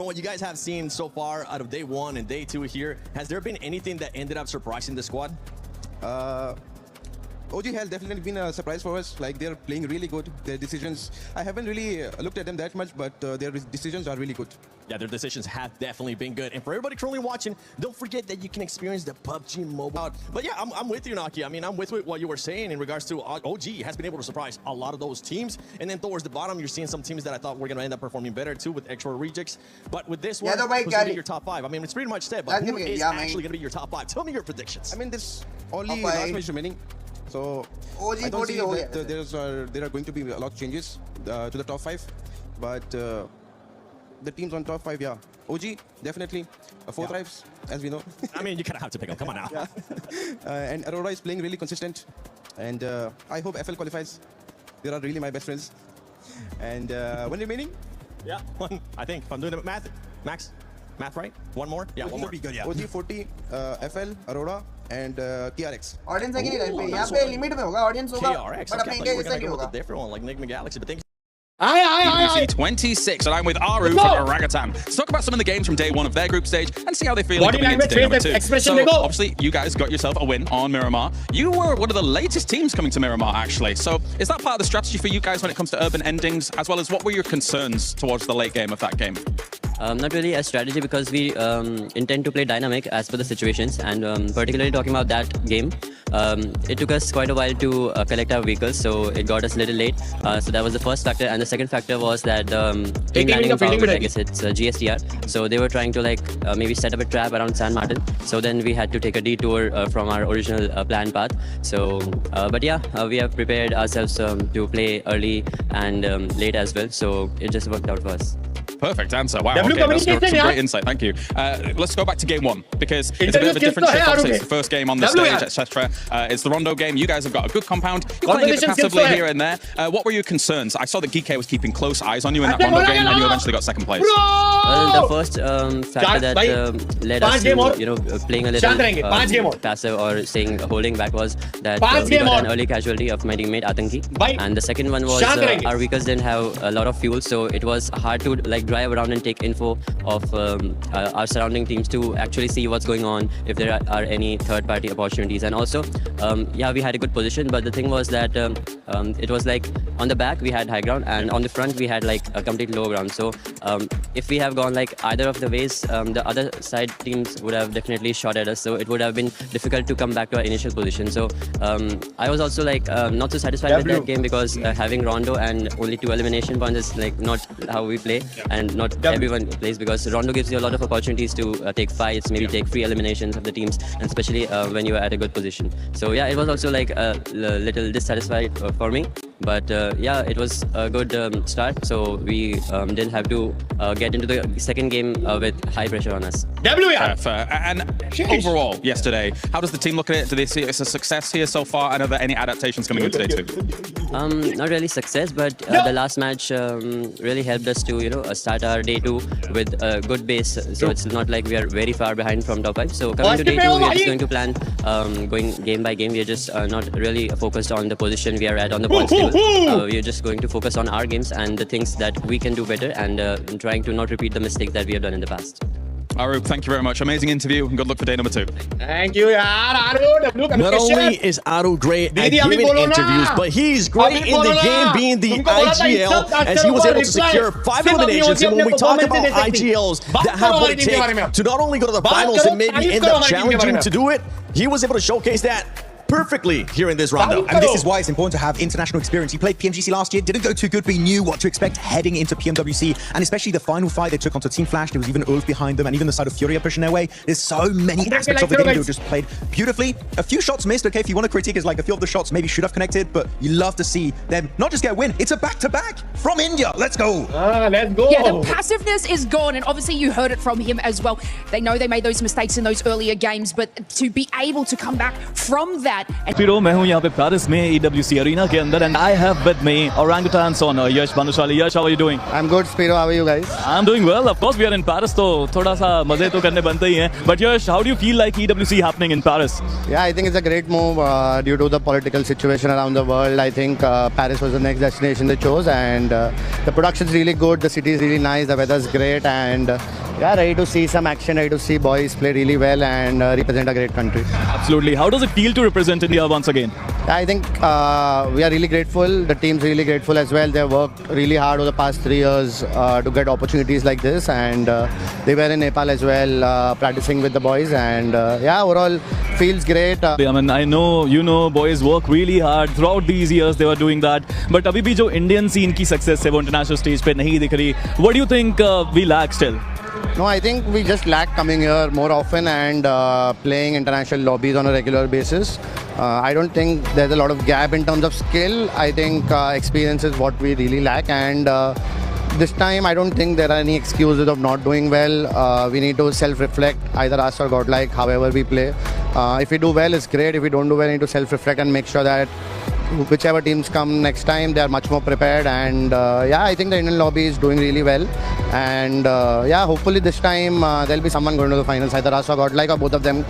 What you guys have seen so far out of day 1 and day 2 here, has there been anything that ended up surprising the squad? OG has definitely been a surprise for us. Like, they're playing really good. Their decisions, I haven't really looked at them that much, but their decisions are really good. Yeah, their decisions have definitely been good. And for everybody currently watching, don't forget that you can experience the PUBG Mobile. But yeah, I'm with you, Naki. I mean, I'm with what you were saying in regards to OG has been able to surprise a lot of those teams. And then towards the bottom, you're seeing some teams that I thought were going to end up performing better too with extra rejects. But with this one, who's going to be your top 5? I mean, it's pretty much said, but who is actually going to be your top 5? Tell me your predictions. I mean, there's only last match remaining. So I don't see that there are going to be a lot of changes to the top 5. But the teams on top 5, yeah. OG, definitely. 4 drives, as we know. I mean, you kind of have to pick them. Come on now. Yeah. And Aurora is playing really consistent. And I hope FL qualifies. They are really my best friends. And when remaining? Yeah, 1, I think. If I'm doing the math, Max, math right? 1 more? Yeah, 1 more. Be good, yeah. OG 40, FL, Aurora, and KRX. Audience है कि नहीं? यहाँ पे limit में होगा audience होगा. KRX. But अपने India जैसा नहीं होगा. A different one like Nick Galaxy, but thank you. pmnc 26, and I'm with Aaru from Orangutan to talk about some of the games from day 1 of their group stage and see how they feel coming into day number 2. So obviously you guys got yourself a win on Miramar. You were one of the latest teams coming to Miramar actually. So is that part of the strategy for you guys when it comes to urban endings, as well as what were your concerns towards the late game of that game? Not really a strategy, because we intend to play dynamic as per the situations, and particularly talking about that game, it took us quite a while to collect our vehicles, so it got us a little late. So that was the first factor, and the second factor was that team landing power, I guess it's GSTR, so they were trying to like maybe set up a trap around San Martin, so then we had to take a detour from our original planned path. So but yeah, we have prepared ourselves to play early and late as well, so it just worked out for us. Perfect answer. Wow, okay, that's some great insight. Thank you. Let's go back to game 1, because it's a bit of a different shift. Obviously, it's the first game on the stage, etc. It's the Rondo game. You guys have got a good compound. You're playing it passively here and there. What were your concerns? I saw that Geek was keeping close eyes on you in that Rondo game, and you eventually got 2nd place. Well, the first factor that led us to, playing a little passive or holding back was that we got an early casualty of my teammate Atanki. And the second one was our vehicles didn't have a lot of fuel, so it was hard to like drive around and take info of our surrounding teams to actually see what's going on, if there are any third-party opportunities. And also, yeah, we had a good position, but the thing was that it was like on the back we had high ground, and on the front we had like a complete low ground. So if we have gone like either of the ways, the other side teams would have definitely shot at us, so it would have been difficult to come back to our initial position. So I was also like not so satisfied with that game, because having Rondo and only 2 elimination points is like not how we play, and not everyone plays, because Rondo gives you a lot of opportunities to take fights, maybe take free eliminations of the teams, and especially when you are at a good position. So yeah, it was also like a little dissatisfied for me, but yeah, it was a good start, so we didn't have to get into the second game with high pressure on us. And overall, yesterday, how does the team look at it? Do they see it as a success here so far, and are there any adaptations coming in today too? Not really success, but the last match really helped us to start our day 2 with a good base, so it's not like we are very far behind from top 5. So coming to day 2, we are just going to plan going game by game. We are just not really focused on the position we are at on the points table. We are just going to focus on our games and the things that we can do better, and trying to not repeat the mistakes that we have done in the past. Aaru, thank you very much. Amazing interview, and good luck for day number 2. Thank you, Aaru. Not only is Aaru great at giving interviews, but he's great in the game, being the IGL, as he was able to secure 5 eliminations. And when we talk about IGLs that have what it takes to not only go to the finals and maybe end up challenging to do it, he was able to showcase that perfectly here in this Rondo. And this is why it's important to have international experience. He played PMGC last year, didn't go too good, but he knew what to expect heading into PMWC, and especially the final fight they took onto Team Flash. There was even Ulf behind them, and even the side of Fury are pushing their way. There's so many aspects of the game that were just played beautifully. A few shots missed, okay, if you want to critique, is like a few of the shots maybe should have connected, but you love to see them not just get a win, it's a back-to-back from India. Let's go. Let's go. Yeah, the passiveness is gone, and obviously you heard it from him as well. They know they made those mistakes in those earlier games, but to be able to come back from that that. Piro, मैं हूँ यहाँ पे Paris में EWC arena के अंदर and I have with me orangutans on Yash Bhanushali. Yash, how are you doing? I'm good, Spiro. How are you guys? I'm doing well. Of course, we are in Paris, तो थोड़ा सा मजे तो करने बनते ही हैं. But Yash, how do you feel like EWC happening in Paris? Yeah, I think it's a great move due to the political situation around the world. I think Paris was the next destination they chose, and the production's really good. The city is really nice. The weather's great, and yeah, ready to see some action. Ready to see boys play really well and represent a great country. Absolutely. How does it feel to represent India once again? I think we are really grateful. The team's really grateful as well. They've worked really hard over the past 3 years to get opportunities like this, and they were in Nepal as well practicing with the boys, and yeah, overall feels great. I mean, I know boys work really hard throughout these years. They were doing that, but अभी भी जो Indian scene की success है वो international stage पे नहीं दिख रही. What do you think we lack still? No, I think we just lack coming here more often and playing international lobbies on a regular basis. I don't think there's a lot of gap in terms of skill. I think experience is what we really lack, and this time I don't think there are any excuses of not doing well. We need to self-reflect, either us or Godlike, however we play. If we do well, it's great. If we don't do well, we need to self-reflect and make sure that whichever teams come next time, they are much more prepared. And yeah, I think the Indian lobby is doing really well. And yeah, hopefully this time there'll be someone going to the finals, either us or Godlike or both of them,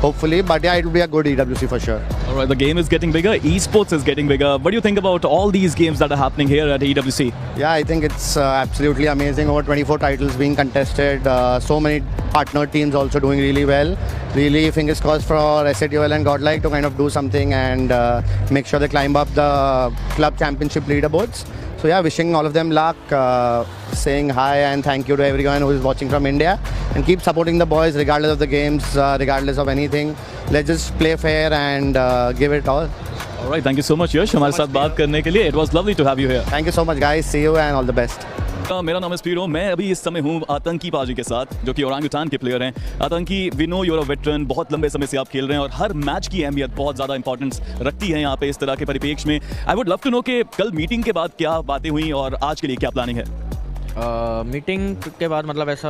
hopefully. But yeah, it will be a good EWC for sure. All right, the game is getting bigger. Esports is getting bigger. What do you think about all these games that are happening here at EWC? Yeah, I think it's absolutely amazing. Over 24 titles being contested. So many partner teams also doing really well. Really, fingers crossed for SATOL and Godlike to kind of do something and make sure they climb up the club championship leaderboards. So yeah, wishing all of them luck, saying hi and thank you to everyone who is watching from India, and keep supporting the boys regardless of the games, regardless of anything. Let's just play fair and give it all. All right, thank you so much, Yash, हमारे साथ बात करने के लिए. It was lovely to have you here. Thank you so much, guys. See you and all the best. मेरा नाम है Spiro. मैं अभी इस समय हूँ आतंकी पाजी के साथ, जो कि ओरांगुटान के प्लेयर हैं. आतंकी, we know you're a veteran. बहुत लंबे समय से आप खेल रहे हैं और हर मैच की अहमियत बहुत ज़्यादा इंपॉर्टेंस रखती है यहाँ पे इस तरह के परिपेक्ष में. I would love to know कि कल मीटिंग के बाद क्या बातें हुई और आज के लिए क्या प्लानिंग है. मीटिंग के बाद मतलब ऐसा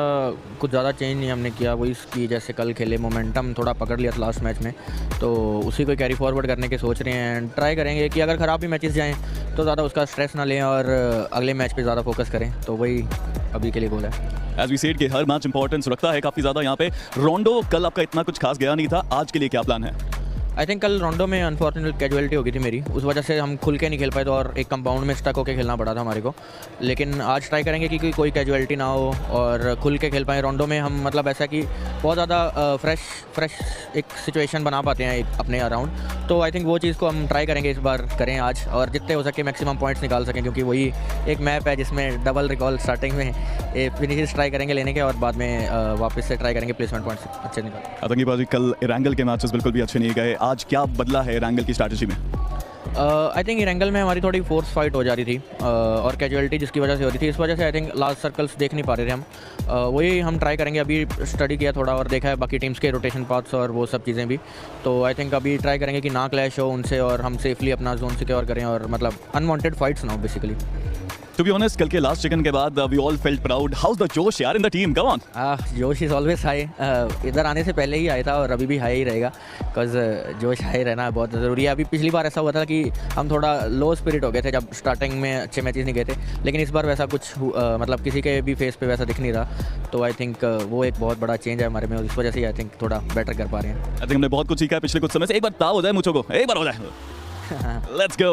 कुछ ज़्यादा चेंज नहीं हमने किया. वही कि जैसे कल खेले, मोमेंटम थोड़ा पकड़ लिया था लास्ट मैच में, तो उसी को कैरी फॉरवर्ड करने के सोच रहे हैं. एंड ट्राई करेंगे कि अगर ख़राब भी मैचेस जाएं तो ज़्यादा उसका स्ट्रेस ना लें और अगले मैच पे ज़्यादा फोकस करें. तो वही अभी के लिए गोल है. एज वी सेड कि हर मैच इंपॉर्टेंस रखता है काफ़ी ज़्यादा यहाँ पे. रोंडो कल आपका इतना कुछ खास गया नहीं था. आज के लिए क्या प्लान है? आई थिंक कल रोंडो में अनफॉर्चुनेट कैजुअलिटी हो गई थी मेरी, उस वजह से हम खुल के नहीं खेल पाए, तो और एक कंपाउंड में स्टक होकर खेलना पड़ा था हमारे को. लेकिन आज ट्राई करेंगे कि कोई कैजुअलिटी ना हो और खुल के खेल पाएँ. रोंडो में हम मतलब ऐसा कि बहुत ज़्यादा फ्रेश एक सिचुएशन बना पाते हैं अपने अराउंड. तो आई थिंक वो चीज़ को हम ट्राई करेंगे इस बार करें आज, और जितने हो सके मैक्सिमम पॉइंट्स निकाल सकें, क्योंकि वही एक मैप है जिसमें डबल रिकॉल स्टार्टिंग में फिनिशेस ट्राई करेंगे लेने के, और बाद में वापस से ट्राई करेंगे प्लेसमेंट पॉइंट्स अच्छे निकाल. आतंकी बाजी, कल इरंगल के मैचेस बिल्कुल भी अच्छे नहीं गए. आज क्या बदला है इरंगल की स्ट्रैटेजी में? आई थिंक इरंगल में हमारी थोड़ी फोर्स फाइट हो जा रही थी और कैजुअलिटी जिसकी वजह से हो रही थी. इस वजह से आई थिंक लास्ट सर्कल्स देख नहीं पा रहे थे हम. वही हम ट्राई करेंगे. अभी स्टडी किया थोड़ा और देखा है बाकी टीम्स के रोटेशन पाथ्स और वो सब चीज़ें भी. तो आई थिंक अभी ट्राई करेंगे कि ना क्लैश हो उनसे और हम सेफली अपना जोन सिक्योर करें, और मतलब अनवांटेड फाइट्स ना हो बेसिकली. To be honest, कल के लास्ट चिकन के बाद we all felt proud. How's the जोश यार in the team? Come on. जोश इज़ ऑलवेज हाई. इधर आने से पहले ही आया था और अभी भी हाई ही रहेगा, बिकॉज जोश हाई रहना बहुत ज़रूरी है. अभी पिछली बार ऐसा हुआ था कि हम थोड़ा लो स्पिरिट हो गए थे जब स्टार्टिंग में अच्छे मैचेस नहीं गए थे, लेकिन इस बार वैसा कुछ मतलब किसी के भी फेस पे वैसा दिख नहीं रहा. तो आई थिंक वो एक बहुत बड़ा चेंज है हमारे में, और इस वजह से आई थिंक थोड़ा बेटर कर पा रहे हैं. आई थिंक हमने बहुत कुछ सीखा है पिछले कुछ समय से. एक बार ताव हो जाए मुझको को, एक बार हो जाए. Let's go.